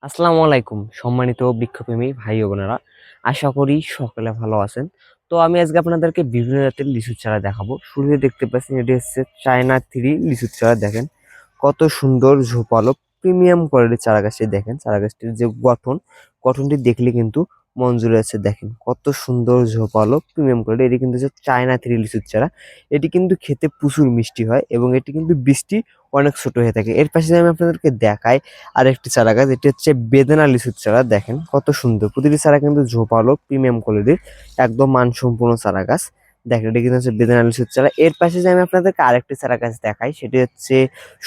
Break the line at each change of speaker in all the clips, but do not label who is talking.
আসসালামু আলাইকুম সম্মানিত বৃক্ষপ্রেমী ভাই ও বোনেরা, আশা করি সকলে ভালো আছেন। তো আমি আজকে আপনাদেরকে বিভিন্ন জাতের লিচুর চারা দেখাবো। শুরুতে দেখতে পাচ্ছেন এটি হচ্ছে চায়না থ্রি লিচুর চারা। দেখেন কত সুন্দর ঝোপালো প্রিমিয়াম কোয়ালিটির চারা গাছটি। দেখেন চারা গাছটির যে গঠনটি দেখলে কিন্তু মন জুড়ে আছে। দেখেন কত সুন্দর ঝোপালো প্রিমিয়াম কোয়ালিটি। এটি কিন্তু হচ্ছে চায়না থ্রি লিচুর চারা। এটি কিন্তু খেতে প্রচুর মিষ্টি হয় এবং এটি কিন্তু বৃষ্টি অনেক ছোট হয়ে থাকে। এর পাশে আমি আপনাদেরকে দেখাই আরেকটি চারা গাছ, এটি হচ্ছে বেদেনা লিচুর চারা। দেখেন কত সুন্দর, প্রতিটি চারা কিন্তু ঝোপালো প্রিমিয়াম কোয়ালিটির, একদম মানসম্পন্ন চারা গাছ। দেখেন এটি কিন্তু হচ্ছে বেদেনা লিচুর চারা। এর পাশে যে আমি আপনাদেরকে আরেকটি চারা গাছ দেখাই, সেটি হচ্ছে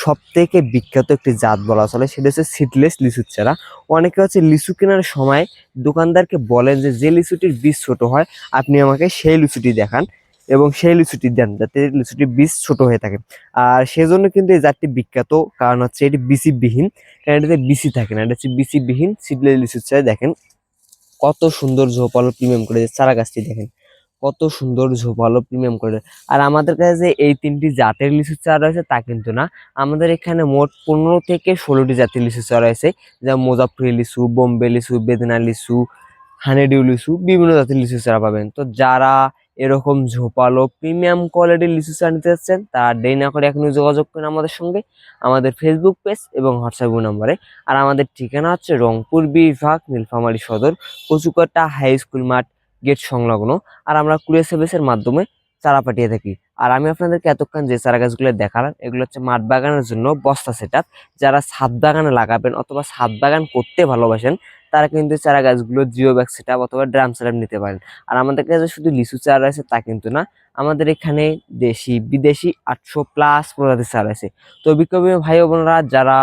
সব থেকে বিখ্যাত একটি জাত বলা চলে, সেটি হচ্ছে সিডলেস লিচুর চারা। অনেকে হচ্ছে লিচু কেনার সময় দোকানদারকে বলেন যে যে লিচুটির বীজ ছোট হয় আপনি আমাকে সেই লিচুটি দেখান এবং সেই লিচুটি দেন, যাতে লিচুটির বীজ ছোট হয়ে থাকে। আর সেজন্য কিন্তু এই জাতটি বিখ্যাত, কারণ হচ্ছে এটি বিসি বিহীন। কারণ এটাতে বিসি থাকে না, এটা হচ্ছে বিসি বিহীন সিডলেস লিচুর চারা। দেখেন কত সুন্দর ঝোপালো প্রিমিয়াম করে চারা গাছটি। দেখেন কত সুন্দর ঝোপালো প্রিমিয়াম করে। আর আমাদের কাছে যে এই তিনটি জাতের লিচুর চারা রয়েছে তা কিন্তু না, আমাদের এখানে মোট 15 থেকে 16টি জাতের লিচু চারা রয়েছে, যেমন মুজাফফরি লিচু, বোম্বে লিচু, বেদেনা লিচু, হানিডিউ লিচু, বিভিন্ন জাতের লিচু চারা পাবেন। তো যারা এরকম ঝোপালো প্রিমিয়াম কোয়ালিটির লিচু চারা নিতে চাচ্ছেন তারা দেরি না করে এখনই যোগাযোগ করেন আমাদের সঙ্গে, আমাদের ফেসবুক পেজ এবং হোয়াটসঅ্যাপ নম্বরে। আর আমাদের ঠিকানা হচ্ছে রংপুর বিভাগ, নীলফামারী সদর, কচুকাটা হাই স্কুল মাঠ গেট সংলগ্ন। আর আমরা কুরিয়ার সার্ভিসের মাধ্যমে চারা পাঠিয়ে থাকি। আর আমি আপনাদেরকে এতক্ষণ যে চারা গাছগুলো দেখালাম এগুলো হচ্ছে মাঠ বাগানের জন্য বস্তা সেটআপ। যারা ছাদ বাগানে লাগাবেন অথবা ছাদ বাগান করতে ভালোবাসেন তারা কিন্তু চারা গাছগুলো জিও ব্যাগ সেটআপ অথবা ড্রাম সেটআপ নিতে পারেন। আর আমাদের কাছে শুধু লিচু চারা আছে তা কিন্তু না, আমাদের এখানে দেশি বিদেশি 800+ প্রজাতির চারা আছে। তো বিক্রমী ভাই ও বোনেরা, যারা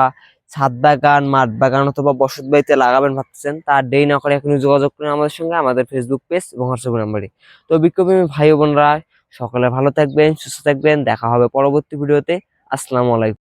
ছাদ বাগান, মাঠ বাগান অথবা বসত বাড়িতে লাগাবেন ভাবতেছেন তার দেরি না করে এখনই যোগাযোগ করুন আমাদের সঙ্গে, আমাদের ফেসবুক পেজ এবং হোয়াটসঅ্যাপ নাম্বারে। তো বিক্রমী ভাই ও বোনরা, সকলে ভালো থাকবেন, সুস্থ থাকবেন, দেখা হবে পরবর্তী ভিডিওতে। আসসালামু আলাইকুম।